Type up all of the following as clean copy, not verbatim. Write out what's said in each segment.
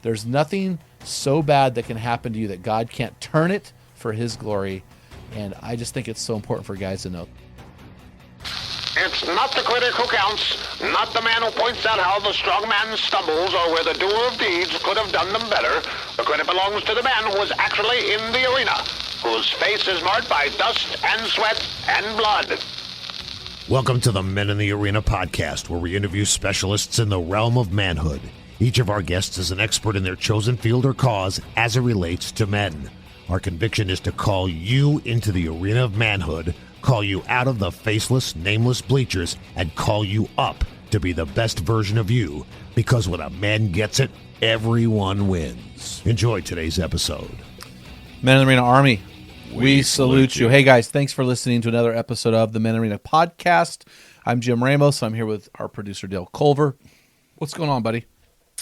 There's nothing so bad that can happen to you that God can't turn it for his glory. And I just think it's so important for guys to know. It's not the critic who counts, not the man who points out how the strong man stumbles or where the doer of deeds could have done them better. The credit belongs to the man who is actually in the arena, whose face is marked by dust and sweat and blood. Welcome to the Men in the Arena podcast, where we interview specialists in the realm of manhood. Each of our guests is an expert in their chosen field or cause as it relates to men. Our conviction is to call you into the arena of manhood, call you out of the faceless, nameless bleachers, and call you up to be the best version of you. Because when a man gets it, everyone wins. Enjoy today's episode. Men in the Arena Army, we salute you. Hey guys, thanks for listening to another episode of the Men in the Arena podcast. I'm Jim Ramos. I'm here with our producer, Dale Culver. What's going on, buddy?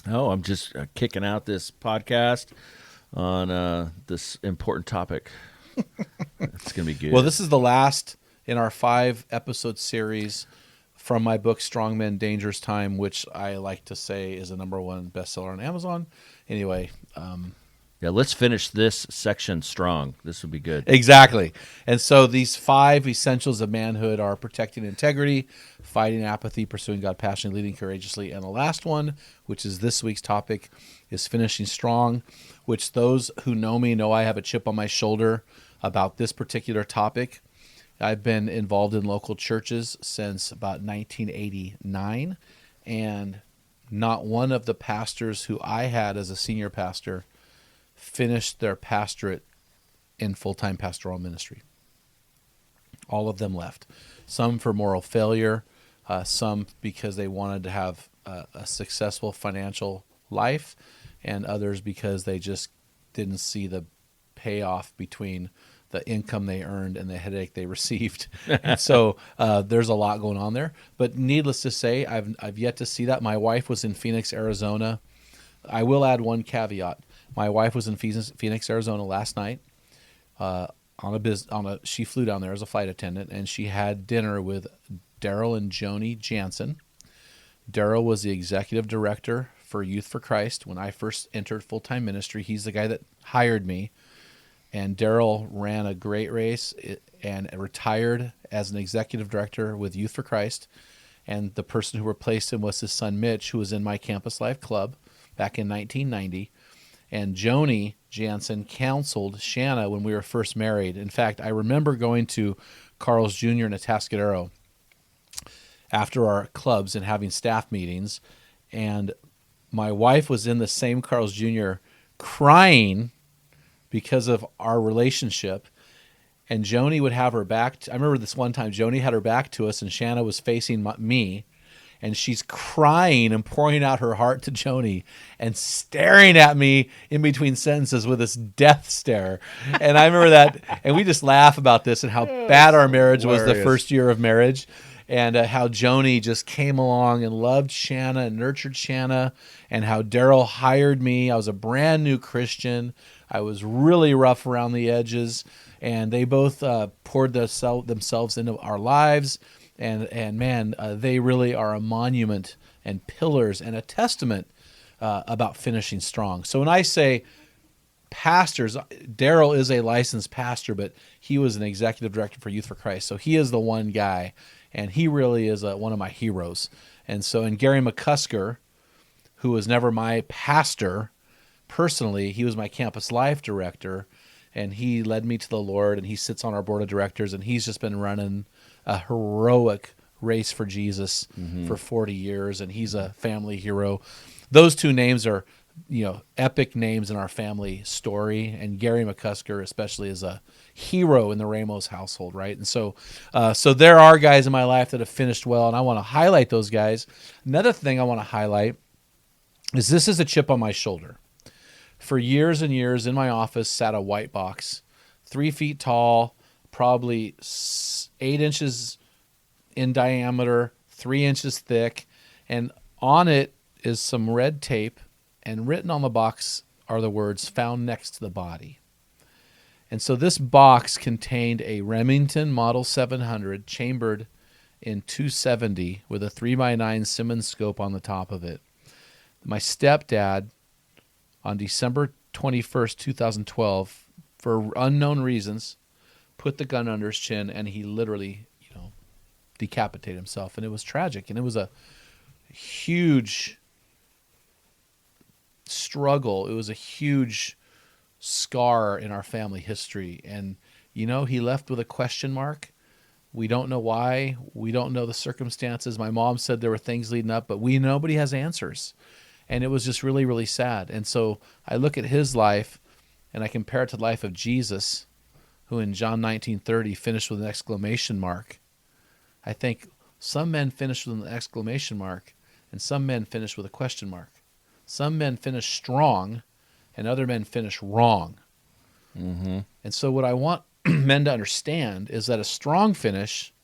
Oh, I'm just kicking out this podcast on this important topic. It's going to be good. Well, this is the last in our 5-episode series from my book, Strong Men, Dangerous Time, which I like to say is a #1 bestseller on Amazon. Anyway. Yeah, let's finish this section strong. This would be good. Exactly. And so these 5 essentials of manhood are protecting integrity, fighting apathy, pursuing God passionately, leading courageously. And the last one, which is this week's topic, is finishing strong, which those who know me know I have a chip on my shoulder about this particular topic. I've been involved in local churches since about 1989, and not one of the pastors who I had as a senior pastor finished their pastorate in full-time pastoral ministry. All of them left. Some for moral failure, some because they wanted to have a successful financial life, and others because they just didn't see the payoff between the income they earned and the headache they received. And so there's a lot going on there. But needless to say, I've yet to see that. My wife was in Phoenix, Arizona. I will add one caveat. My wife was in Phoenix, Arizona last night. She flew down there as a flight attendant, and she had dinner with Daryl and Joni Jansen. Daryl was the executive director for Youth for Christ when I first entered full-time ministry. He's the guy that hired me. And Daryl ran a great race and retired as an executive director with Youth for Christ. And the person who replaced him was his son Mitch, who was in my Campus Life Club back in 1990. And Joni Jansen counseled Shanna when we were first married. In fact, I remember going to Carl's Jr. in Atascadero after our clubs and having staff meetings. And my wife was in the same Carl's Jr. crying because of our relationship. And Joni would have her back. I remember this one time, Joni had her back to us, and Shanna was facing me. And she's crying and pouring out her heart to Joni and staring at me in between sentences with this death stare. And I remember that, and we just laugh about this and how bad our marriage was the first year of marriage, and how Joni just came along and loved Shanna and nurtured Shanna, and how Daryl hired me. I was a brand new Christian. I was really rough around the edges, and they both poured themselves into our lives. And man, they really are a monument and pillars and a testament about finishing strong. So when I say pastors, Daryl is a licensed pastor, but he was an executive director for Youth for Christ. So he is the one guy, and he really is one of my heroes. And Gary McCusker, who was never my pastor personally, he was my Campus Life director, and he led me to the Lord, and he sits on our board of directors, and he's just been running a heroic race for Jesus for 40 years, and he's a family hero. Those two names are, epic names in our family story, and Gary McCusker especially is a hero in the Ramos household, right? And so there are guys in my life that have finished well, and I want to highlight those guys. Another thing I want to highlight is this is a chip on my shoulder. For years and years in my office sat a white box, 3 feet tall, probably 8 inches in diameter, 3 inches thick, and on it is some red tape, and written on the box are the words, "Found next to the body." And so this box contained a Remington Model 700 chambered in .270 with a 3x9 Simmons scope on the top of it. My stepdad on December 21st, 2012, for unknown reasons, put the gun under his chin, and he literally, decapitated himself. And it was tragic, and it was a huge struggle. It was a huge scar in our family history. And, he left with a question mark. We don't know why. We don't know the circumstances. My mom said there were things leading up, but nobody has answers. And it was just really, really sad. And so I look at his life, and I compare it to the life of Jesus, who in John 19:30 finished with an exclamation mark. I think some men finish with an exclamation mark, and some men finish with a question mark. Some men finish strong, and other men finish wrong. Mm-hmm. And so what I want men to understand is that a strong finish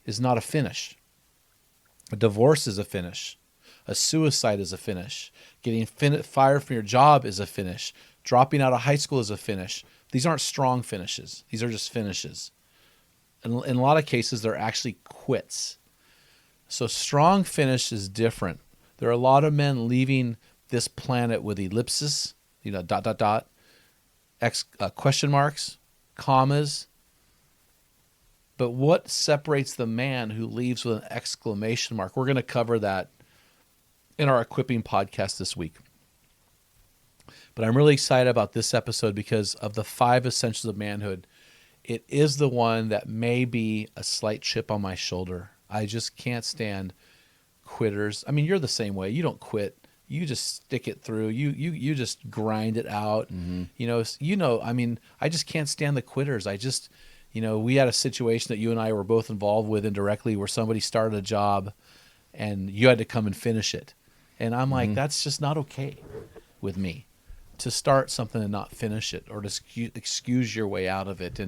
is not a finish. A divorce is a finish. A suicide is a finish. Getting fired from your job is a finish. Dropping out of high school is a finish. These aren't strong finishes. These are just finishes. And in a lot of cases, they're actually quits. So strong finish is different. There are a lot of men leaving this planet with ellipses, question marks, commas. But what separates the man who leaves with an exclamation mark? We're going to cover that in our equipping podcast this week. But I'm really excited about this episode because of the 5 essentials of manhood. It is the one that may be a slight chip on my shoulder. I just can't stand quitters. I mean, you're the same way. You don't quit. You just stick it through. You just grind it out. Mm-hmm. I mean, I just can't stand the quitters. We had a situation that you and I were both involved with indirectly where somebody started a job and you had to come and finish it. And I'm like, that's just not okay with me, to start something and not finish it, or to excuse your way out of it.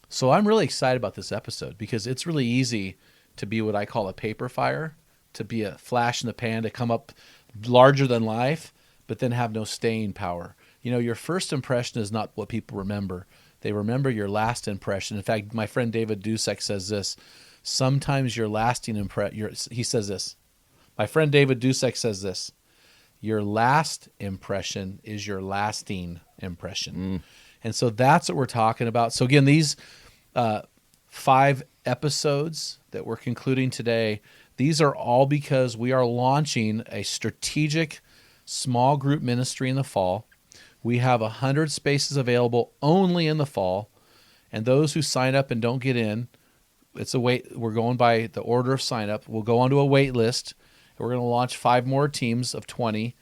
So I'm really excited about this episode because it's really easy to be what I call a paper fire, to be a flash in the pan, to come up larger than life, but then have no staying power. Your first impression is not what people remember. They remember your last impression. In fact, my friend David Dusek says this, sometimes your lasting impression, he says this, my friend David Dusek says this, your last impression is your lasting impression. And so that's what we're talking about. So again, these 5 episodes that we're concluding today, these are all because we are launching a strategic small group ministry in the fall. We have 100 spaces available only in the fall. And those who sign up and don't get in, it's a wait. We're going by the order of sign up. We'll go onto a wait list. We're going to launch 5 more teams of 20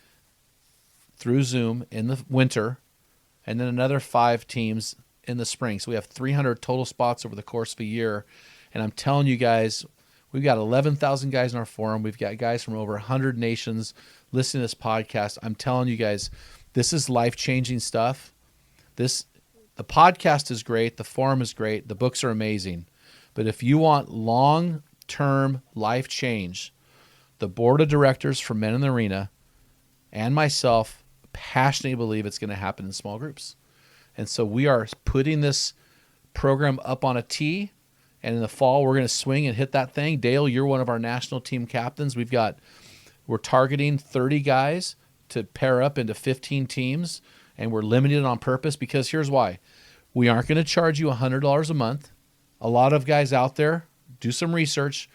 through Zoom in the winter, and then another 5 teams in the spring. So we have 300 total spots over the course of a year. And I'm telling you guys, we've got 11,000 guys in our forum. We've got guys from over 100 nations listening to this podcast. I'm telling you guys, this is life-changing stuff. The podcast is great. The forum is great. The books are amazing. But if you want long-term life change, the board of directors for Men in the Arena and myself passionately believe it's going to happen in small groups. And so we are putting this program up on a tee, and in the fall we're going to swing and hit that thing. Dale, you're one of our national team captains. We're targeting 30 guys to pair up into 15 teams, and we're limiting it on purpose because here's why. We aren't going to charge you $100 a month. A lot of guys out there, do some research.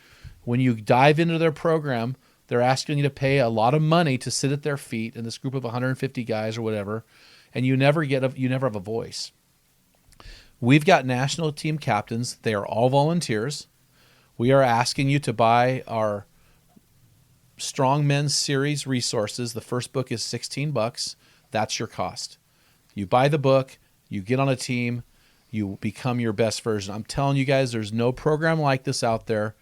When you dive into their program, they're asking you to pay a lot of money to sit at their feet in this group of 150 guys or whatever, and you never have a voice. We've got national team captains. They are all volunteers. We are asking you to buy our Strong Men's Series resources. The first book is $16. That's your cost. You buy the book, you get on a team, you become your best version. I'm telling you guys, there's no program like this out there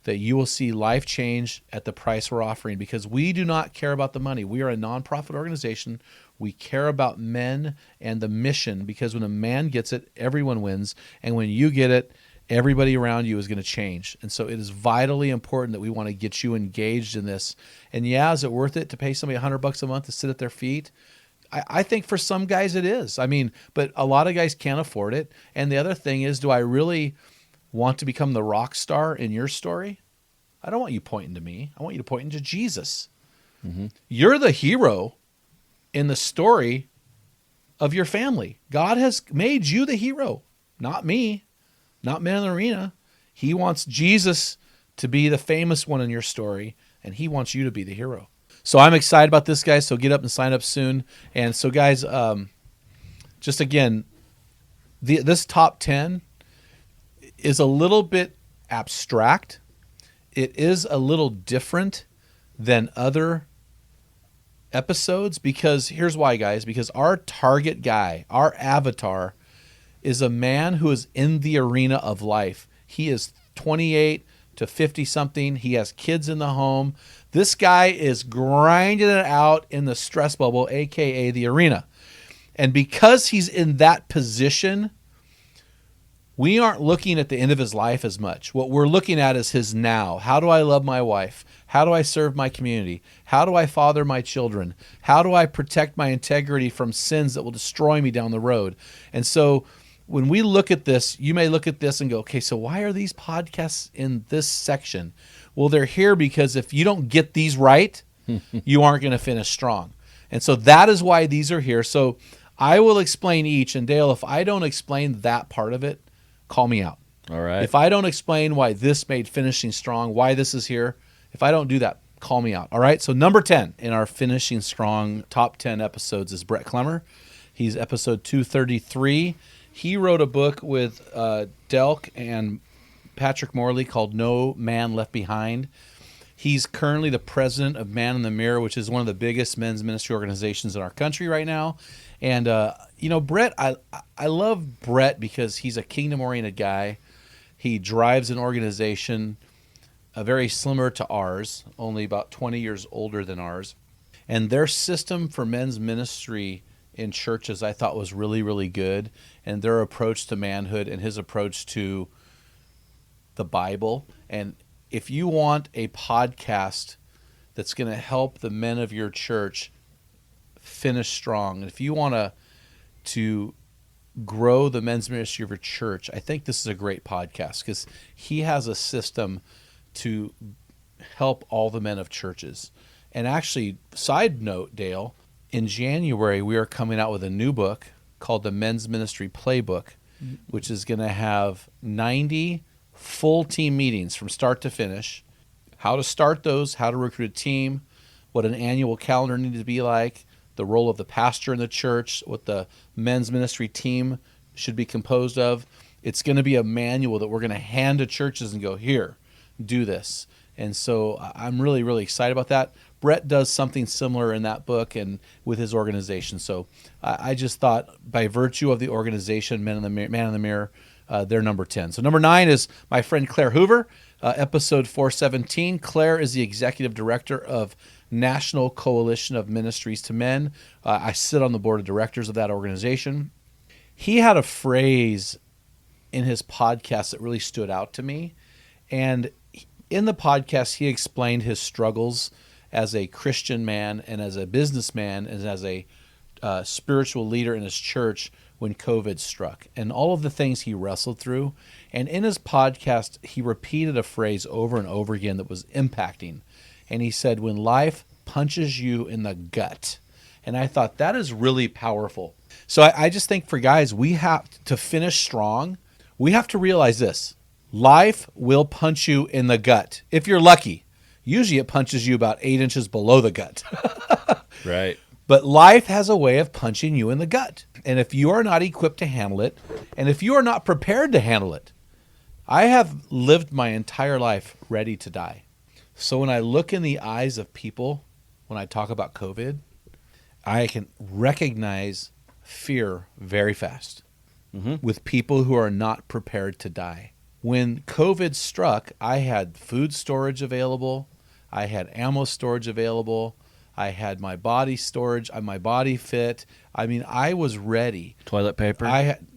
that you will see life change at the price we're offering, because we do not care about the money. We are a nonprofit organization. We care about men and the mission, because when a man gets it, everyone wins. And when you get it, everybody around you is going to change. And so it is vitally important that we want to get you engaged in this. And yeah, is it worth it to pay somebody $100 a month to sit at their feet? I think for some guys it is. I mean, but a lot of guys can't afford it. And the other thing is, do I really want to become the rock star in your story? I don't want you pointing to me. I want you to point into Jesus. You're the hero in the story of your family. God has made you the hero, not me, not Men in the Arena. He wants Jesus to be the famous one in your story, and he wants you to be the hero. So I'm excited about this, guys. So get up and sign up soon. And so, guys, just again, this top 10 is a little bit abstract. It is a little different than other episodes because here's why, guys, because our target guy, our avatar, is a man who is in the arena of life. He is 28 to 50 something. He has kids in the home. This guy is grinding it out in the stress bubble, aka the arena. And because he's in that position, we aren't looking at the end of his life as much. What we're looking at is his now. How do I love my wife? How do I serve my community? How do I father my children? How do I protect my integrity from sins that will destroy me down the road? And so when we look at this, you may look at this and go, okay, so why are these podcasts in this section? Well, they're here because if you don't get these right, you aren't going to finish strong. And so that is why these are here. So I will explain each. And Dale, if I don't explain that part of it, call me out. All right. If I don't explain why this made finishing strong, why this is here, if I don't do that, call me out. All right. So number 10 in our finishing strong top 10 episodes is Brett Clemmer. He's episode 233. He wrote a book with Delk and Patrick Morley called No Man Left Behind. He's currently the president of Man in the Mirror, which is one of the biggest men's ministry organizations in our country right now. And, Brett, I love Brett because he's a kingdom-oriented guy. He drives an organization very similar to ours, only about 20 years older than ours. And their system for men's ministry in churches I thought was really, really good. And their approach to manhood and his approach to the Bible. And if you want a podcast that's going to help the men of your church finish strong, and if you want to grow the men's ministry of your church, I think this is a great podcast because he has a system to help all the men of churches. And actually, side note, Dale, in January, we are coming out with a new book called the Men's Ministry Playbook, which is going to have 90 full team meetings from start to finish, how to start those, how to recruit a team, what an annual calendar needs to be like, the role of the pastor in the church, what the men's ministry team should be composed of. It's going to be a manual that we're going to hand to churches and go, here, do this. And so I'm really, really excited about that. Brett does something similar in that book and with his organization. So I just thought by virtue of the organization, Man in the Mirror, they're number 10. So number 9 is my friend Clair Hoover, episode 417. Clair is the executive director of National Coalition of Ministries to Men. I sit on the board of directors of that organization. He had a phrase in his podcast that really stood out to me. And in the podcast, he explained his struggles as a Christian man and as a businessman and as a spiritual leader in his church when COVID struck and all of the things he wrestled through. And in his podcast, he repeated a phrase over and over again that was impacting. And he said, when life punches you in the gut. And I thought that is really powerful. So I just think for guys, we have to finish strong. We have to realize this. Life will punch you in the gut. If you're lucky, usually it punches you about 8 inches below the gut. Right. But life has a way of punching you in the gut. And if you are not equipped to handle it, and if you are not prepared to handle it, I have lived my entire life ready to die. So when I look in the eyes of people, when I talk about COVID, I can recognize fear very fast with people who are not prepared to die. When COVID struck, I had food storage available. I had ammo storage available. I had my body storage, my body fit. I mean, I was ready. Toilet paper?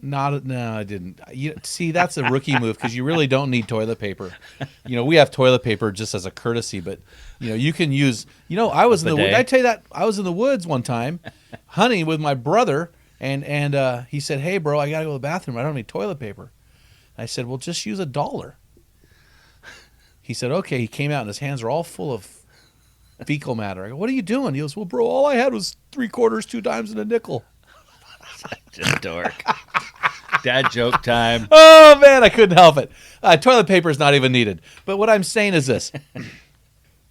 No, I didn't. See, that's a rookie move because you really don't need toilet paper. We have toilet paper just as a courtesy, but you can use. I was in the woods. I tell you that I was in the woods one time, hunting with my brother, and he said, "Hey, bro, I gotta go to the bathroom. I don't have any toilet paper." I said, "Well, just use $1." He said, "Okay." He came out and his hands were all full of fecal matter. I go, what are you doing? He goes, well, bro, all I had was 3/4, 2 dimes, and a nickel. Just dork. Dad joke time. Oh, man, I couldn't help it. Toilet paper is not even needed. But what I'm saying is this.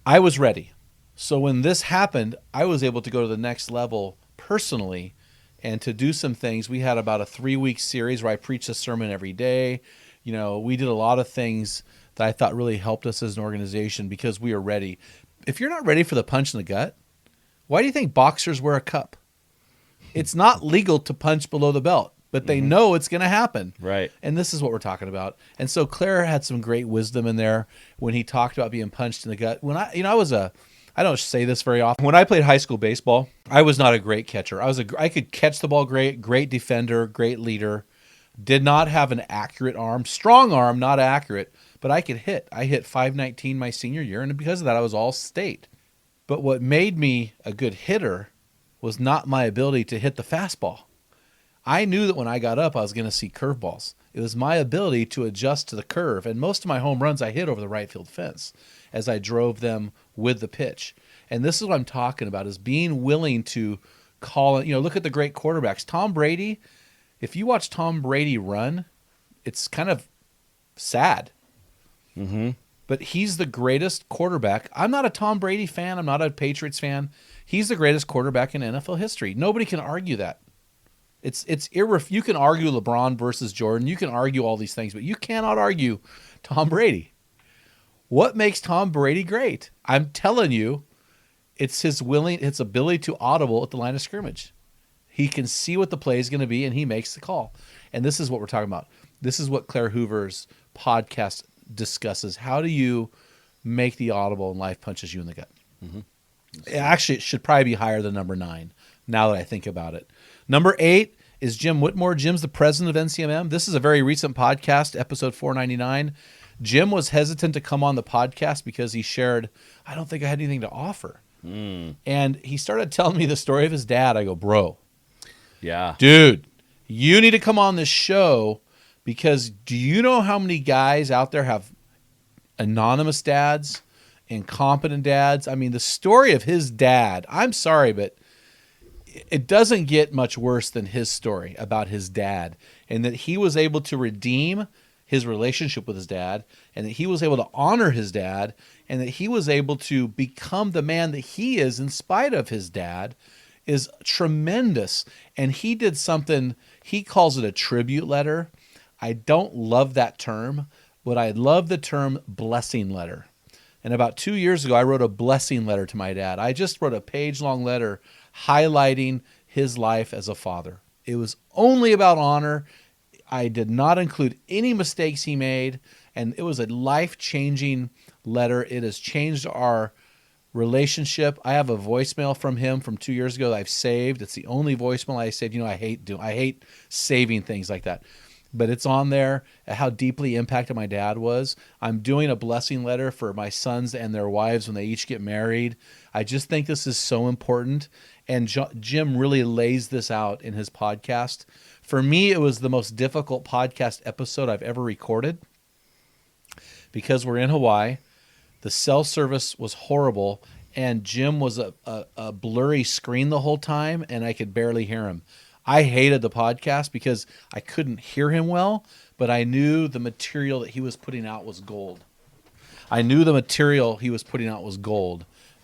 I was ready. So when this happened, I was able to go to the next level personally and to do some things. We had about a 3-week series where I preached a sermon every day. You know, we did a lot of things that I thought really helped us as an organization because we were ready. If you're not ready for the punch in the gut, why do you think boxers wear a cup? It's not legal to punch below the belt, but they know it's going to happen. Right. And this is what we're talking about. And so Clair had some great wisdom in there when he talked about being punched in the gut. When I don't say this very often. When I played high school baseball, I was not a great catcher. I could catch the ball great defender, great leader. Did not have an accurate arm, strong arm, not accurate, but I could hit. I hit .519 my senior year, and because of that, I was all state. But what made me a good hitter was not my ability to hit the fastball. I knew that when I got up, I was going to see curveballs. It was my ability to adjust to the curve, and most of my home runs I hit over the right field fence as I drove them with the pitch. And this is what I'm talking about, is being willing to call it. You know, look at the great quarterbacks. Tom Brady, if you watch Tom Brady run, it's kind of sad. Mm-hmm. But he's the greatest quarterback. I'm not a Tom Brady fan. I'm not a Patriots fan. He's the greatest quarterback in NFL history. Nobody can argue that. You can argue LeBron versus Jordan. You can argue all these things, but you cannot argue Tom Brady. What makes Tom Brady great? I'm telling you, it's his ability to audible at the line of scrimmage. He can see what the play is going to be, and he makes the call. And this is what we're talking about. This is what Clair Hoover's podcast discusses. How do you make the audible and life punches you in the gut? Mm-hmm. Actually, it should probably be higher than number 9, now that I think about it. Number 8 is Jim Whitmore. Jim's the president of NCMM. This is a very recent podcast, episode 499. Jim was hesitant to come on the podcast because he shared, I don't think I had anything to offer. And he started telling me the story of his dad. I go, bro, yeah, dude, you need to come on this show because do you know how many guys out there have anonymous dads, incompetent dads? I mean, the story of his dad, I'm sorry, but it doesn't get much worse than his story about his dad, and that he was able to redeem his relationship with his dad, and that he was able to honor his dad, and that he was able to become the man that he is in spite of his dad, is tremendous. And he did something, he calls it a tribute letter. I don't love that term, but I love the term blessing letter. And about 2 years ago, I wrote a blessing letter to my dad. I just wrote a page-long letter highlighting his life as a father. It was only about honor. I did not include any mistakes he made, and it was a life-changing letter. It has changed our relationship. I have a voicemail from him from 2 years ago that I've saved. It's the only voicemail I saved. You know, I hate saving things like that. But it's on there, how deeply impacted my dad was. I'm doing a blessing letter for my sons and their wives when they each get married. I just think this is so important. And Jim really lays this out in his podcast. For me, it was the most difficult podcast episode I've ever recorded because we're in Hawaii. The cell service was horrible, and Jim was a blurry screen the whole time, and I could barely hear him. I hated the podcast because I couldn't hear him well, but I knew the material that he was putting out was gold.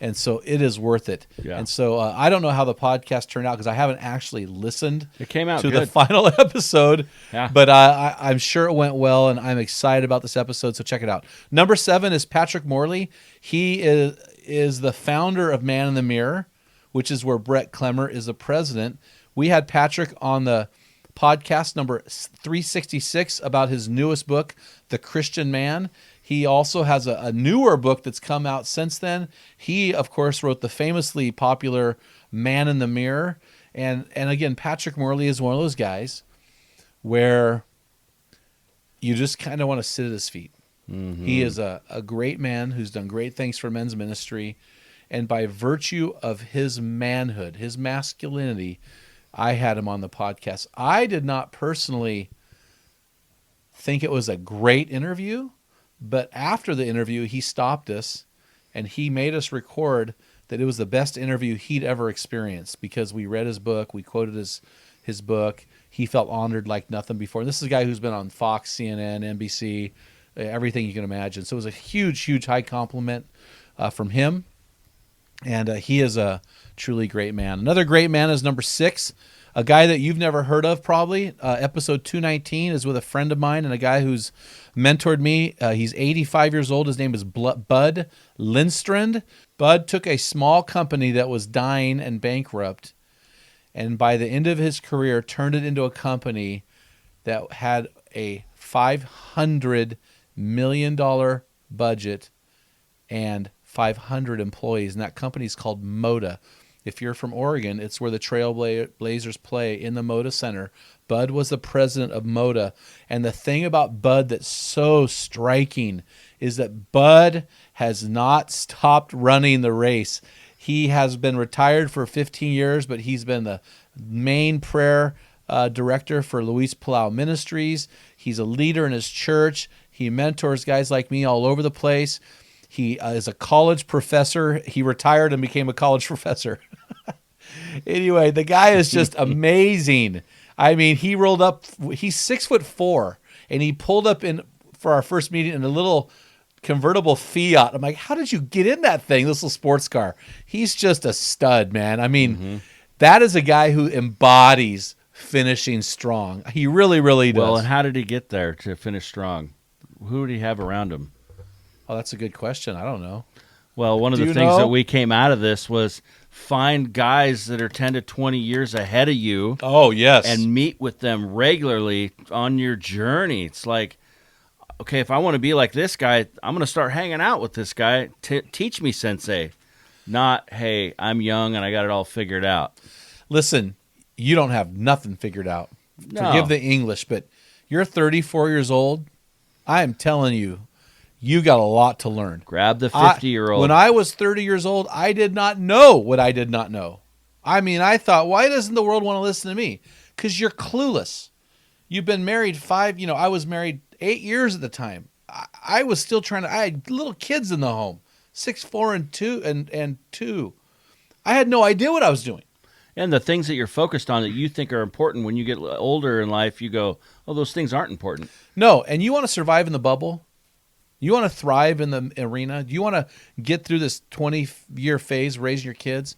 And so it is worth it. Yeah. And so I don't know how the podcast turned out because I haven't actually listened It came out to good. the final episode. Yeah. But I'm sure it went well, and I'm excited about this episode, so check it out. Number 7 is Patrick Morley. He is the founder of Man in the Mirror, which is where Brett Clemmer is the president. We had Patrick on the podcast number 366 about his newest book, The Christian Man. He also has a newer book that's come out since then. He, of course, wrote the famously popular Man in the Mirror. And again, Patrick Morley is one of those guys where you just kind of want to sit at his feet. Mm-hmm. He is a great man who's done great things for men's ministry. And by virtue of his manhood, his masculinity, I had him on the podcast. I did not personally think it was a great interview, but after the interview, he stopped us and he made us record that it was the best interview he'd ever experienced because we read his book, we quoted his book. He felt honored like nothing before. And this is a guy who's been on Fox, CNN, NBC, everything you can imagine. So it was a huge, huge high compliment from him. And he is a truly great man. Another great man is number 6, a guy that you've never heard of probably. Episode 219 is with a friend of mine and a guy who's mentored me. He's 85 years old. His name is Bud Lindstrand. Bud took a small company that was dying and bankrupt, and by the end of his career turned it into a company that had a $500 million budget and 500 employees, and that company is called MODA. If you're from Oregon, it's where the Trailblazers play in the MODA Center. Bud was the president of MODA, and the thing about Bud that's so striking is that Bud has not stopped running the race. He has been retired for 15 years, but he's been the main prayer director for Luis Palau Ministries. He's a leader in his church. He mentors guys like me all over the place. He is a college professor. He retired and became a college professor. Anyway, the guy is just amazing. I mean, he rolled up. He's 6'4", and he pulled up in for our first meeting in a little convertible Fiat. I'm like, how did you get in that thing? This little sports car. He's just a stud, man. I mean, that is a guy who embodies finishing strong. He really, really does. Well, and how did he get there to finish strong? Who did he have around him? Oh, that's a good question. I don't know. Well, one of the things that we came out of this was find guys that are 10 to 20 years ahead of you. Oh, yes. And meet with them regularly on your journey. It's like, okay, if I want to be like this guy, I'm going to start hanging out with this guy. Teach me, sensei. Not, hey, I'm young and I got it all figured out. Listen, you don't have nothing figured out. No. Forgive the English, but you're 34 years old. I am telling you, you got a lot to learn. Grab the 50-year-old. When I was 30 years old, I did not know what I did not know. I mean, I thought, why doesn't the world want to listen to me? Because you're clueless. You've been married I was married 8 years at the time. I was still I had little kids in the home, 6, 4, and 2. I had no idea what I was doing. And the things that you're focused on that you think are important, when you get older in life, you go, oh, those things aren't important. No, and you want to survive in the bubble? You want to thrive in the arena? Do you want to get through this 20-year phase raising your kids?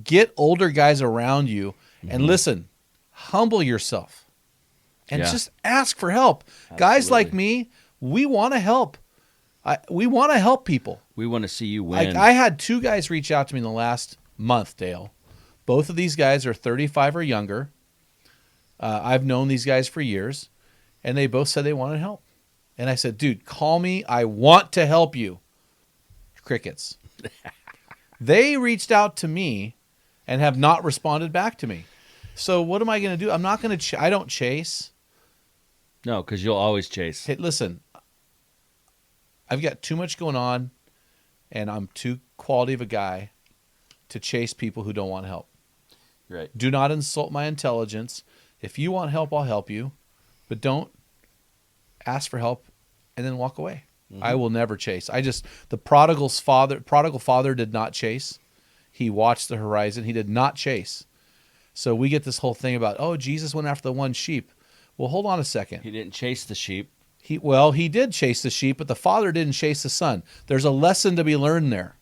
Get older guys around you and listen, humble yourself and just ask for help. Absolutely. Guys like me, we want to help. We want to help people. We want to see you win. I had 2 guys reach out to me in the last month, Dale. Both of these guys are 35 or younger. I've known these guys for years, and they both said they wanted help. And I said, dude, call me. I want to help you. Crickets. They reached out to me and have not responded back to me. So what am I going to do? I'm not going to I don't chase. No, because you'll always chase. Hey, listen, I've got too much going on, and I'm too quality of a guy to chase people who don't want help. Right. Do not insult my intelligence. If you want help, I'll help you. But don't ask for help and then walk away. I will never chase. The prodigal father did not chase. He watched the horizon. He did not chase. So we get this whole thing about, oh, Jesus went after the one sheep. Well, hold on a second. He didn't chase the sheep. He did chase the sheep, but the father didn't chase the son. There's a lesson to be learned there.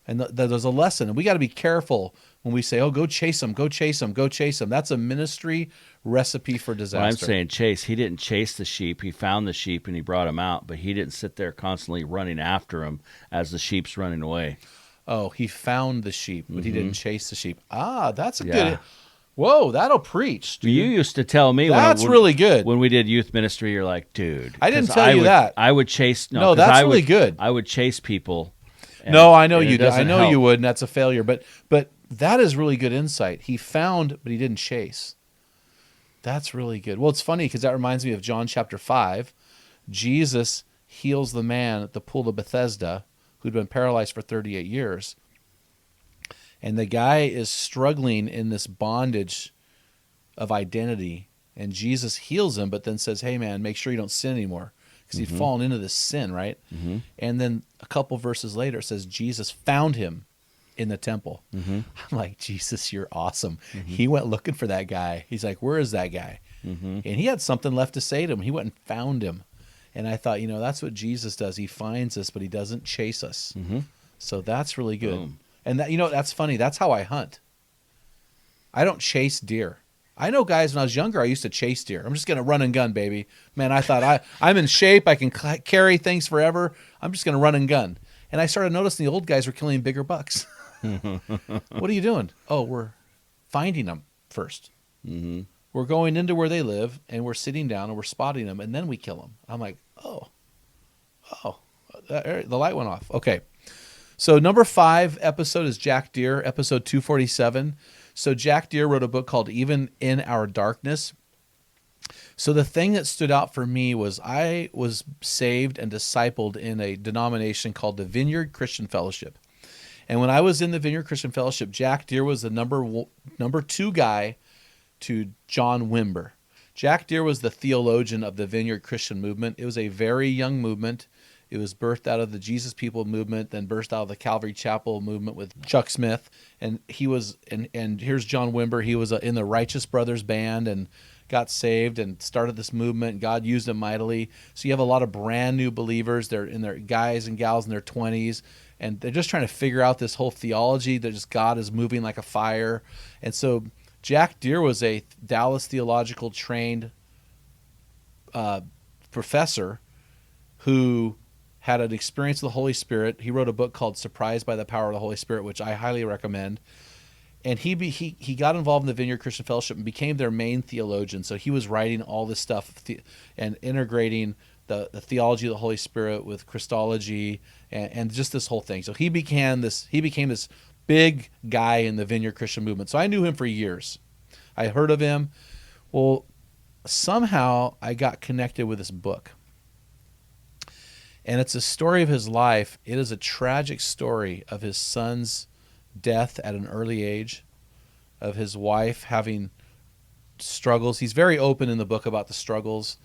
And there's a lesson. And we got to be careful when we say, oh, go chase them, go chase them, go chase them. That's a ministry recipe for disaster. Well, I'm saying chase. He didn't chase the sheep. He found the sheep and he brought them out, but he didn't sit there constantly running after them as the sheep's running away. Oh, he found the sheep, but he didn't chase the sheep. Ah, that's a good... Whoa, that'll preach, dude. You used to tell me that's really good. When we did youth ministry, you're like, dude. I didn't tell you that. I would chase... No, that's really good. I would chase people. No, I know you did. I know you would, and that's a failure. But that is really good insight. He found, but he didn't chase. That's really good. Well, it's funny because that reminds me of John chapter 5. Jesus heals the man at the pool of Bethesda who'd been paralyzed for 38 years. And the guy is struggling in this bondage of identity. And Jesus heals him, but then says, hey, man, make sure you don't sin anymore. Because he'd fallen into this sin, right? And then a couple verses later, it says Jesus found him in the temple. I'm like, Jesus, you're awesome. He went looking for that guy. He's like, where is that guy? And he had something left to say to him. He went and found him. And I thought, that's what Jesus does. He finds us, but he doesn't chase us. So that's really good. Boom. And that, that's funny. That's how I hunt. I don't chase deer. I know guys, when I was younger, I used to chase deer. I'm just going to run and gun, baby. Man, I thought I'm in shape. I can carry things forever. I'm just going to run and gun. And I started noticing the old guys were killing bigger bucks. What are you doing? Oh, we're finding them first. We're going into where they live, and we're sitting down, and we're spotting them, and then we kill them. I'm like, the light went off. Okay. So number 5 episode is Jack Deere, episode 247. So Jack Deere wrote a book called Even in Our Darkness. So the thing that stood out for me was I was saved and discipled in a denomination called the Vineyard Christian Fellowship. And when I was in the Vineyard Christian Fellowship, Jack Deere was the number 2 guy to John Wimber. Jack Deere was the theologian of the Vineyard Christian movement. It was a very young movement. It was birthed out of the Jesus People movement, then burst out of the Calvary Chapel movement with Chuck Smith. And he was, and here's John Wimber. He was in the Righteous Brothers band and got saved and started this movement. God used him mightily. So you have a lot of brand new believers. They're in their guys and gals in their 20s, and they're just trying to figure out this whole theology that just God is moving like a fire. And so Jack Deere was a Dallas theological trained professor who had an experience with the Holy Spirit. He wrote a book called Surprised by the Power of the Holy Spirit, which I highly recommend. And he got involved in the Vineyard Christian Fellowship and became their main theologian. So he was writing all this stuff and integrating the theology of the Holy Spirit with Christology and just this whole thing. So he became this big guy in the Vineyard Christian movement. So I knew him for years. I heard of him. Well, somehow I got connected with this book. And it's a story of his life. It is a tragic story of his son's death at an early age, of his wife having struggles. He's very open in the book about the struggles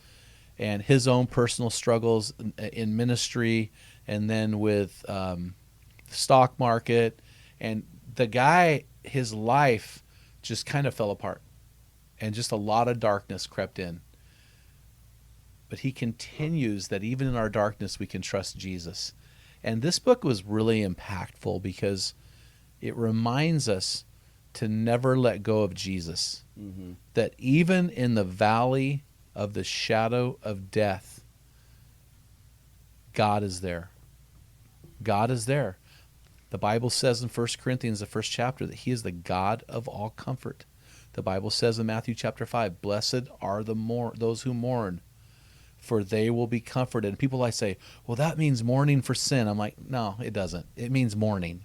and his own personal struggles in ministry, and then with the stock market. And the guy, his life just kind of fell apart, and just a lot of darkness crept in. But he continues that even in our darkness, we can trust Jesus. And this book was really impactful because it reminds us to never let go of Jesus. That even in the valley of the shadow of death, God is there. God is there. The Bible says in 1 Corinthians, the first chapter, that he is the God of all comfort. The Bible says in Matthew chapter 5, blessed are those who mourn, for they will be comforted. And people say, well, that means mourning for sin. I'm like, no, it doesn't. It means mourning.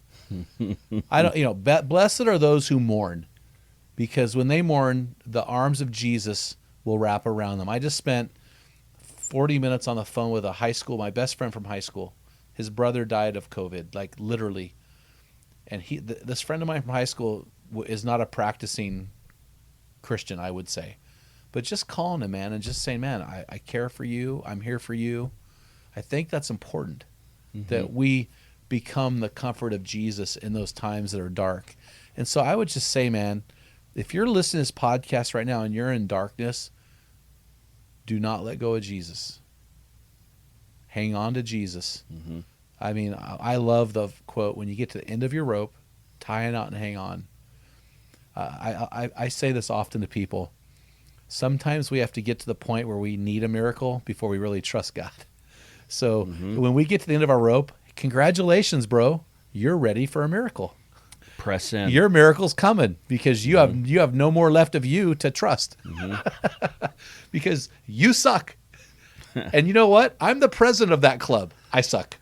Blessed are those who mourn, because when they mourn, the arms of Jesus will wrap around them. I just spent 40 minutes on the phone with my best friend from high school. His brother died of COVID, like literally. And this friend of mine from high school is not a practicing Christian, I would say. But just calling him, man, and just saying, man, I care for you. I'm here for you. I think that's important, that we become the comfort of Jesus in those times that are dark. And so I would just say, man, if you're listening to this podcast right now and you're in darkness, do not let go of Jesus. Hang on to Jesus. I mean, I love the quote, when you get to the end of your rope, tie a knot and hang on. I say this often to people. Sometimes we have to get to the point where we need a miracle before we really trust God. So when we get to the end of our rope, congratulations, bro. You're ready for a miracle. Press in. Your miracle's coming because you have no more left of you to trust. Because you suck. And you know what? I'm the president of that club. I suck.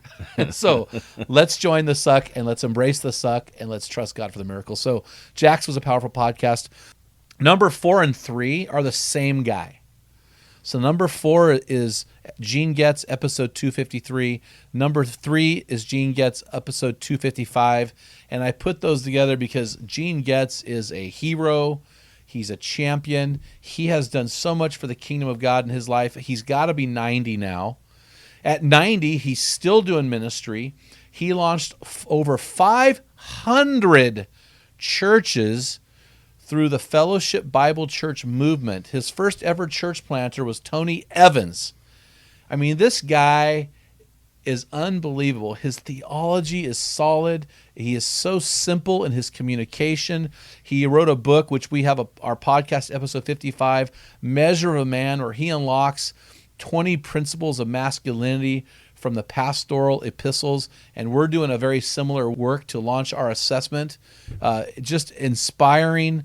So let's join the suck, and let's embrace the suck, and let's trust God for the miracle. So Jax was a powerful podcast. Number 4 and 3 are the same guy. So number 4 is Gene Getz, episode 253. Number 3 is Gene Getz, episode 255. And I put those together because Gene Getz is a hero. He's a champion. He has done so much for the kingdom of God in his life. He's got to be 90 now. At 90, he's still doing ministry. He launched over 500 100 churches through the Fellowship Bible Church movement. His first ever church planter was Tony Evans. I mean, this guy is unbelievable. His theology is solid. He is so simple in his communication. He wrote a book, which we have our podcast, episode 55, Measure of a Man, where he unlocks 20 principles of masculinity from the pastoral epistles, and we're doing a very similar work to launch our assessment. Just inspiring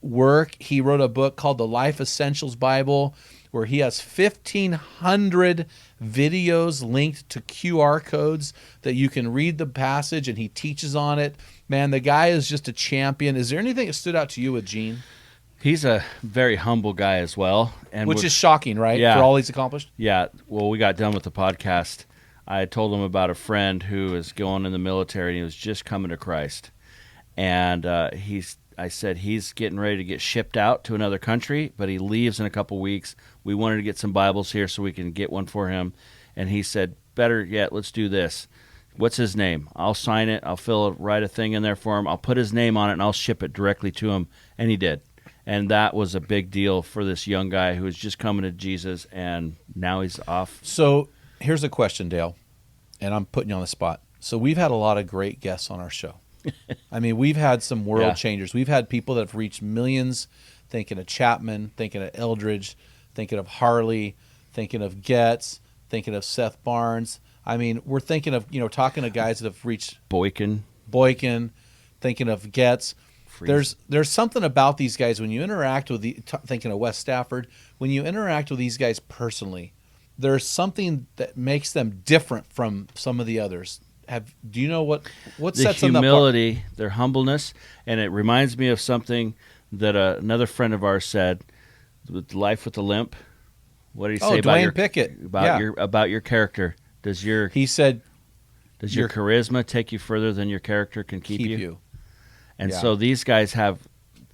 work. He wrote a book called The Life Essentials Bible, where he has 1,500 videos linked to QR codes that you can read the passage, and he teaches on it. Man, the guy is just a champion. Is there anything that stood out to you with Gene? He's a very humble guy as well. And Which is shocking, right? Yeah. For all he's accomplished? Yeah. Well, we got done with the podcast. I told him about a friend who is going in the military, and he was just coming to Christ. And I said he's getting ready to get shipped out to another country, but he leaves in a couple weeks. We wanted to get some Bibles here so we can get one for him. And he said, better yet, let's do this. What's his name? I'll sign it. I'll write a thing in there for him. I'll put his name on it, and I'll ship it directly to him. And he did. And that was a big deal for this young guy who was just coming to Jesus, and now he's off. So here's a question, Dale, and I'm putting you on the spot. So we've had a lot of great guests on our show. I mean, we've had some world changers. We've had people that have reached millions, thinking of Chapman, thinking of Eldridge, thinking of Harley, thinking of Getz, thinking of Seth Barnes. I mean, we're thinking of, talking to guys that have reached Boykin, thinking of Getz. There's something about these guys when you interact with thinking of Wes Stafford, when you interact with these guys personally, there's something that makes them different from some of the others. Do you know what sets them apart? The humility, their humbleness, and it reminds me of something that another friend of ours said with Life with a Limp. What did he say about Dwayne your Pickett. about your character? He said, does your charisma take you further than your character can keep you? And so these guys have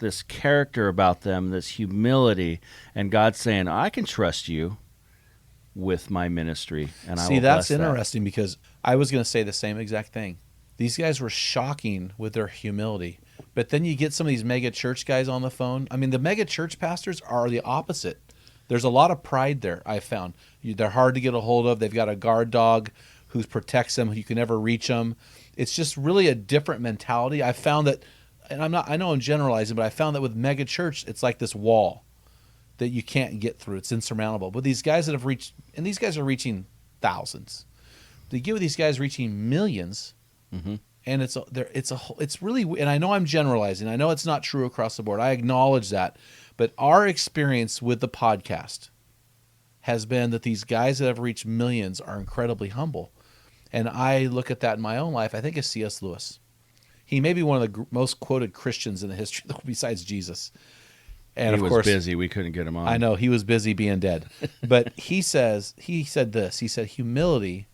this character about them, this humility, and God's saying, I can trust you with my ministry, and I will bless that. See, that's interesting because I was going to say the same exact thing. These guys were shocking with their humility, but then you get some of these mega church guys on the phone. I mean, the mega church pastors are the opposite. There's a lot of pride there, I've found. They're hard to get a hold of. They've got a guard dog who protects them. You can never reach them. It's just really a different mentality. I found that, and I know I'm generalizing, but I found that with mega church, it's like this wall that you can't get through. It's insurmountable. But these guys that have reached, and these guys are reaching thousands. They give these guys reaching millions, and it's really. And I know I'm generalizing. I know it's not true across the board. I acknowledge that. But our experience with the podcast has been that these guys that have reached millions are incredibly humble. And I look at that in my own life. I think of C.S. Lewis. He may be one of the most quoted Christians in the history, besides Jesus. And he was busy. We couldn't get him on. I know. He was busy being dead. But he said this. He said, humility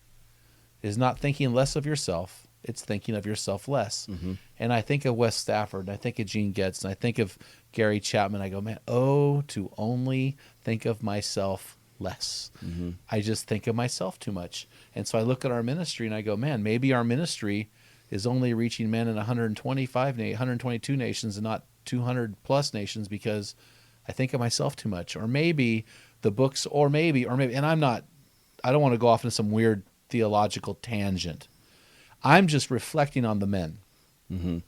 is not thinking less of yourself. It's thinking of yourself less. Mm-hmm. And I think of Wes Stafford, and I think of Gene Getz, and I think of Gary Chapman. I go, man, to only think of myself less. Mm-hmm. I just think of myself too much. And so I look at our ministry, and I go, man, maybe our ministry is only reaching men in 122 nations and not 200 plus nations because I think of myself too much. Or maybe the books, or maybe, and I don't want to go off into some weird theological tangent. I'm just reflecting on the men. Mm-hmm.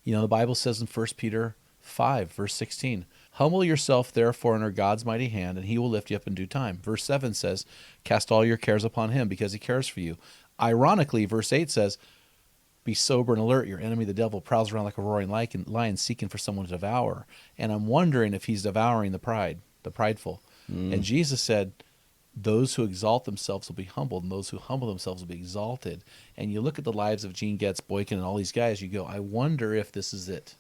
The Bible says in 1 Peter 5, verse 16, humble yourself therefore under God's mighty hand, and he will lift you up in due time. Verse 7 says, cast all your cares upon him because he cares for you. Ironically, verse 8 says, be sober and alert. Your enemy, the devil, prowls around like a roaring lion seeking for someone to devour. And I'm wondering if he's devouring the prideful. And Jesus said, those who exalt themselves will be humbled, and those who humble themselves will be exalted. And you look at the lives of Gene Getz, Boykin, and all these guys, you go, I wonder if this is it.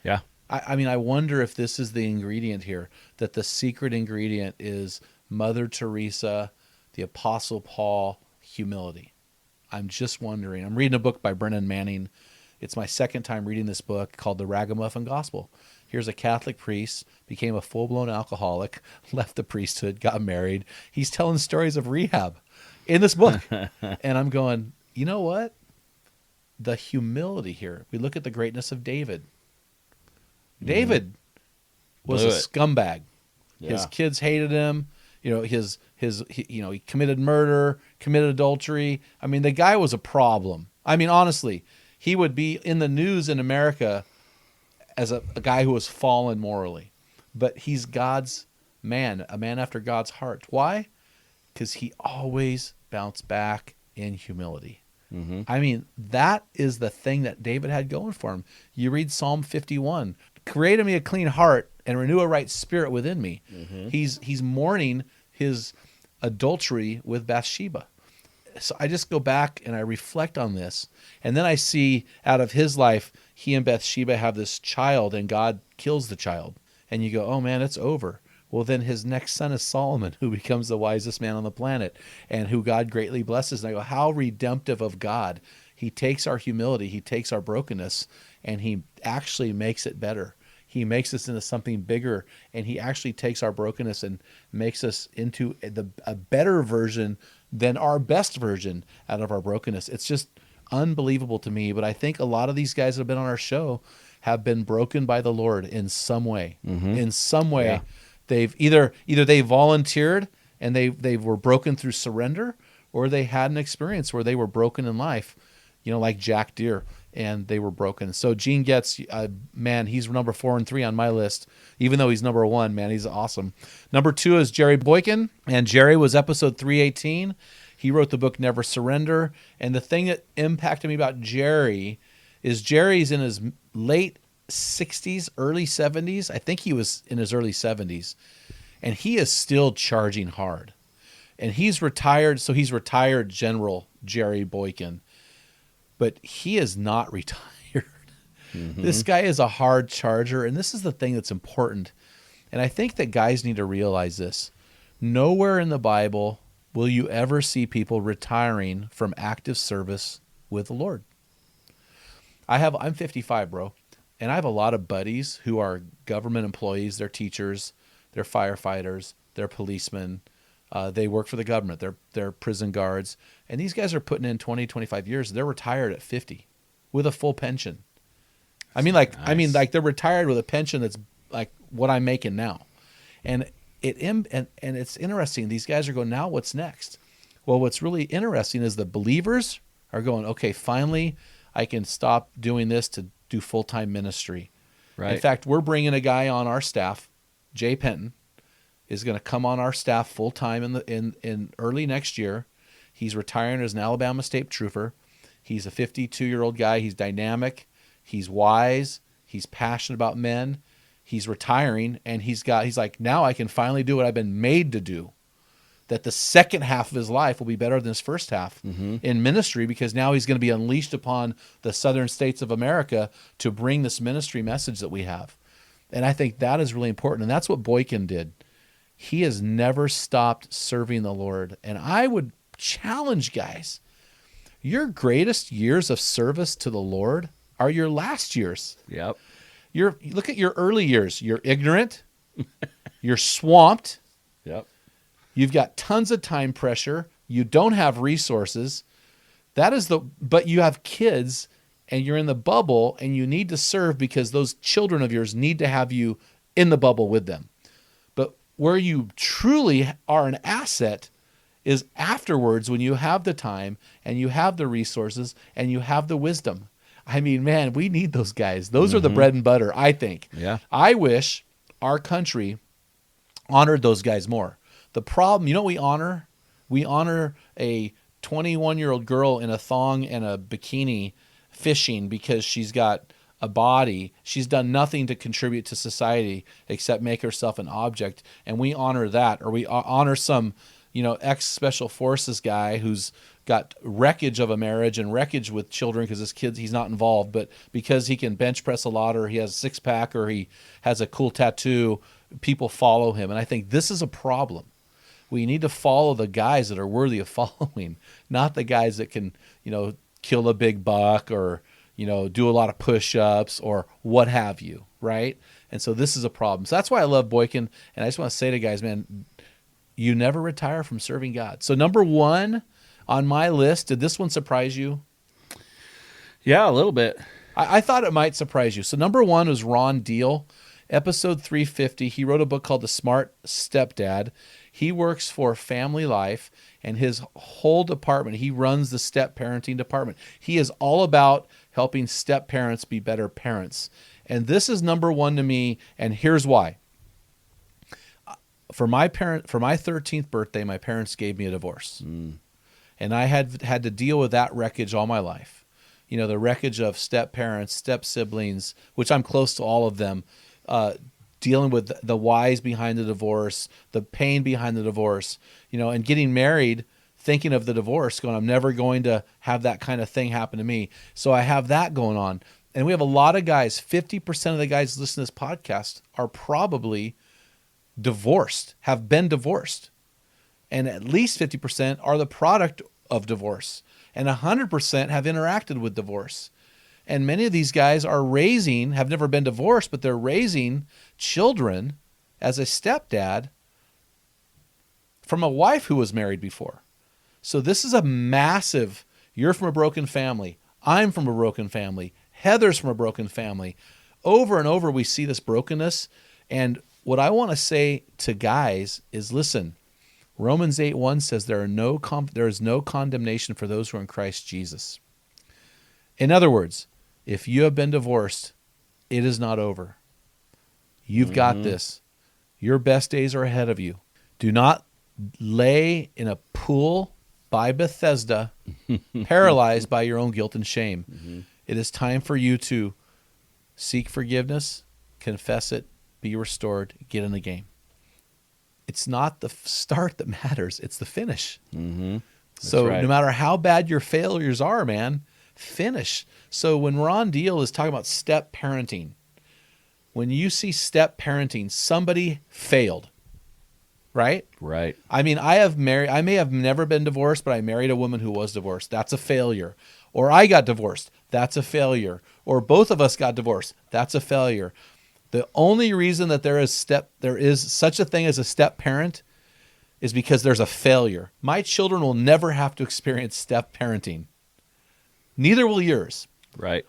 Yeah. I wonder if this is the ingredient here, that the secret ingredient is Mother Teresa, the Apostle Paul, humility. I'm just wondering. I'm reading a book by Brennan Manning. It's my second time reading this book called The Ragamuffin Gospel. Here's a Catholic priest, became a full-blown alcoholic, left the priesthood, got married. He's telling stories of rehab in this book. And I'm going, you know what? the humility here. We look at the greatness of David. David was Blew a it. scumbag. Yeah. His kids hated him. He committed murder, committed adultery. I mean, the guy was a problem. I mean, honestly, he would be in the news in America as a guy who was fallen morally. But he's God's man, a man after God's heart. Why? Because he always bounced back in humility. I mean, that is the thing that David had going for him. You read Psalm 51, create in me a clean heart and renew a right spirit within me. He's mourning his adultery with Bathsheba. So I just go back and I reflect on this. And then I see out of his life, he and Bathsheba have this child and God kills the child. And you go, oh man, it's over. Well, then his next son is Solomon, who becomes the wisest man on the planet and who God greatly blesses. And I go, how redemptive of God. He takes our humility, he takes our brokenness, and he actually makes it better. He makes us into something bigger, and he actually takes our brokenness and makes us into a better version than our best version out of our brokenness. It's just unbelievable to me. But I think a lot of these guys that have been on our show have been broken by the Lord in some way. In some way. Yeah. They've either they volunteered and they were broken through surrender, or they had an experience where they were broken in life, like Jack Deere, and they were broken. So Gene Getz, man, he's number 4 and 3 on my list, even though he's number 1, man, he's awesome. Number 2 is Jerry Boykin, and Jerry was episode 318. He wrote the book Never Surrender, and the thing that impacted me about Jerry is Jerry's in his late 60s, early 70s. I think he was in his early 70s, and he is still charging hard. And he's retired, so he's retired General Jerry Boykin, but he is not retired. This guy is a hard charger, and this is the thing that's important. And I think that guys need to realize this. Nowhere in the Bible will you ever see people retiring from active service with the Lord. I'm 55, bro. And I have a lot of buddies who are government employees. They're teachers, they're firefighters, they're policemen. They work for the government. They're prison guards. And these guys are putting in 20, 25 years. They're retired at 50 with a full pension. Nice. They're retired with a pension that's like what I'm making now. And it's interesting. These guys are going, now what's next? Well, what's really interesting is the believers are going, okay, finally I can stop doing this to do full-time ministry. Right. In fact, we're bringing a guy on our staff, Jay Penton, is going to come on our staff full-time in early next year. He's retiring as an Alabama State Trooper. He's a 52-year-old guy. He's dynamic. He's wise. He's passionate about men. He's retiring, and he's like, now I can finally do what I've been made to do. That the second half of his life will be better than his first half in ministry, because now he's going to be unleashed upon the southern states of America to bring this ministry message that we have. And I think that is really important. And that's what Boykin did. He has never stopped serving the Lord. And I would challenge guys, your greatest years of service to the Lord are your last years. Yep. Look at your early years. You're ignorant. You're swamped. Yep. You've got tons of time pressure. You don't have resources. But you have kids and you're in the bubble and you need to serve because those children of yours need to have you in the bubble with them. But where you truly are an asset is afterwards, when you have the time and you have the resources and you have the wisdom. I mean, man, we need those guys. Those are the bread and butter, I think. Yeah. I wish our country honored those guys more. The problem, what we honor? We honor a 21-year-old girl in a thong and a bikini fishing because she's got a body. She's done nothing to contribute to society except make herself an object. And we honor that. Or we honor some, ex-special forces guy who's got wreckage of a marriage and wreckage with children because his kids, he's not involved. But because he can bench press a lot, or he has a six-pack, or he has a cool tattoo, people follow him. And I think this is a problem. We need to follow the guys that are worthy of following, not the guys that can, kill a big buck or, do a lot of push-ups or what have you, right? And so this is a problem. So that's why I love Boykin. And I just want to say to guys, man, you never retire from serving God. So number 1 on my list, did this one surprise you? Yeah, a little bit. I thought it might surprise you. So number 1 was Ron Deal, episode 350. He wrote a book called The Smart Stepdad. He works for Family Life, and his whole department, he runs the step parenting department. He is all about helping step parents be better parents. And this is number 1 to me, and here's why. For my 13th birthday, my parents gave me a divorce. And I had to deal with that wreckage all my life. You know, the wreckage of step parents, step siblings, which I'm close to all of them, dealing with the whys behind the divorce, the pain behind the divorce, you know, and getting married, thinking of the divorce, going, I'm never going to have that kind of thing happen to me. So I have that going on. And we have a lot of guys, 50% of the guys listening to this podcast are probably divorced, have been divorced. And at least 50% are the product of divorce. And 100% have interacted with divorce. And many of these guys are have never been divorced, but they're raising children as a stepdad from a wife who was married before. So this is a massive, you're from a broken family. I'm from a broken family. Heather's from a broken family. Over and over, we see this brokenness. And what I want to say to guys is, listen, Romans 8:1 says there is no condemnation for those who are in Christ Jesus. In other words, if you have been divorced, it is not over. You've got this. Your best days are ahead of you. Do not lay in a pool by Bethesda, paralyzed by your own guilt and shame. It is time for you to seek forgiveness, confess it, be restored, get in the game. It's not the start that matters. It's the finish. So right. No matter how bad your failures are, man, finish. So when Ron Deal is talking about step parenting, when you see step parenting, somebody failed, right? Right. I mean, I may have never been divorced, but I married a woman who was divorced. That's a failure. Or I got divorced. That's a failure. Or both of us got divorced. That's a failure. The only reason that there is such a thing as a step parent is because there's a failure. My children will never have to experience step parenting. Neither will yours. Right.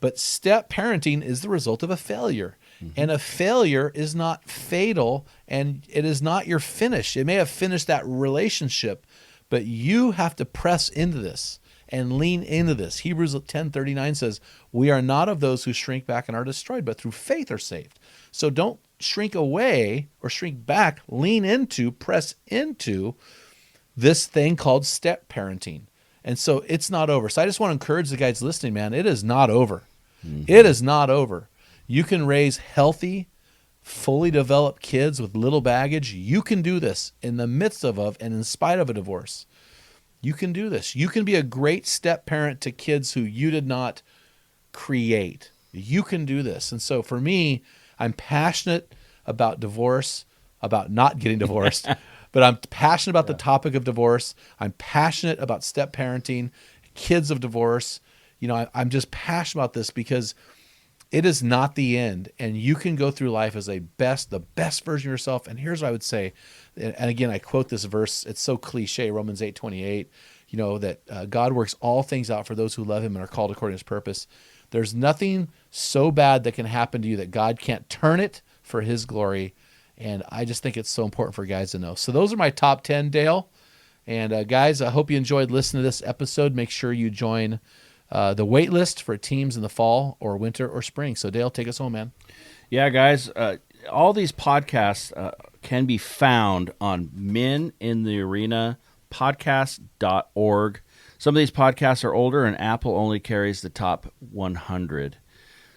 But step parenting is the result of a failure. And a failure is not fatal, and it is not your finish. It may have finished that relationship, but you have to press into this and lean into this. Hebrews 10:39 says, we are not of those who shrink back and are destroyed, but through faith are saved. So don't shrink away or shrink back. Lean into, press into this thing called step parenting. And so it's not over. So I just want to encourage the guys listening, man, it is not over. It is not over. You can raise healthy, fully developed kids with little baggage. You can do this in the midst of and in spite of a divorce. You can do this. You can be a great step parent to kids who you did not create. You can do this. And so for me, I'm passionate about divorce, about not getting divorced, but I'm passionate about the topic of divorce. I'm passionate about step parenting, kids of divorce. You know, I'm just passionate about this because it is not the end, and you can go through life as the best version of yourself. And here's what I would say, and again, I quote this verse. It's so cliche, Romans 8:28. You know that God works all things out for those who love Him and are called according to His purpose. There's nothing so bad that can happen to you that God can't turn it for His glory. And I just think it's so important for guys to know. So those are my top 10, Dale. And guys, I hope you enjoyed listening to this episode. Make sure you join the wait list for teams in the fall or winter or spring. So Dale, take us home, man. Yeah, guys, all these podcasts can be found on Men in the Arena podcast.org. Some of these podcasts are older, and Apple only carries the top 100.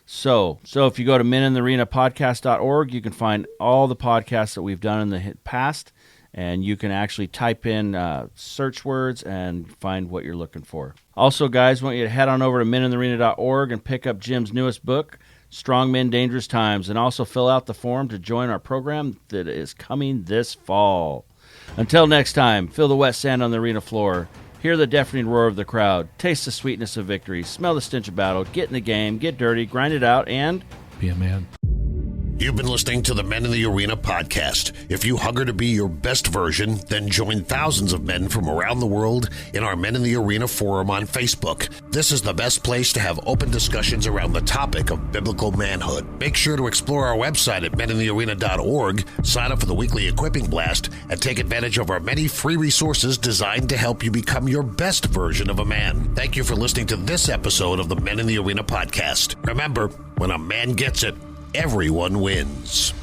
So if you go to meninthearenapodcast.org, you can find all the podcasts that we've done in the past, and you can actually type in search words and find what you're looking for. Also, guys, I want you to head on over to meninthearena.org and pick up Jim's newest book, Strong Men, Dangerous Times, and also fill out the form to join our program that is coming this fall. Until next time, feel the wet sand on the arena floor, hear the deafening roar of the crowd, taste the sweetness of victory, smell the stench of battle, get in the game, get dirty, grind it out, and be a man. You've been listening to the Men in the Arena podcast. If you hunger to be your best version, then join thousands of men from around the world in our Men in the Arena forum on Facebook. This is the best place to have open discussions around the topic of biblical manhood. Make sure to explore our website at meninthearena.org, sign up for the weekly equipping blast, and take advantage of our many free resources designed to help you become your best version of a man. Thank you for listening to this episode of the Men in the Arena podcast. Remember, when a man gets it, everyone wins.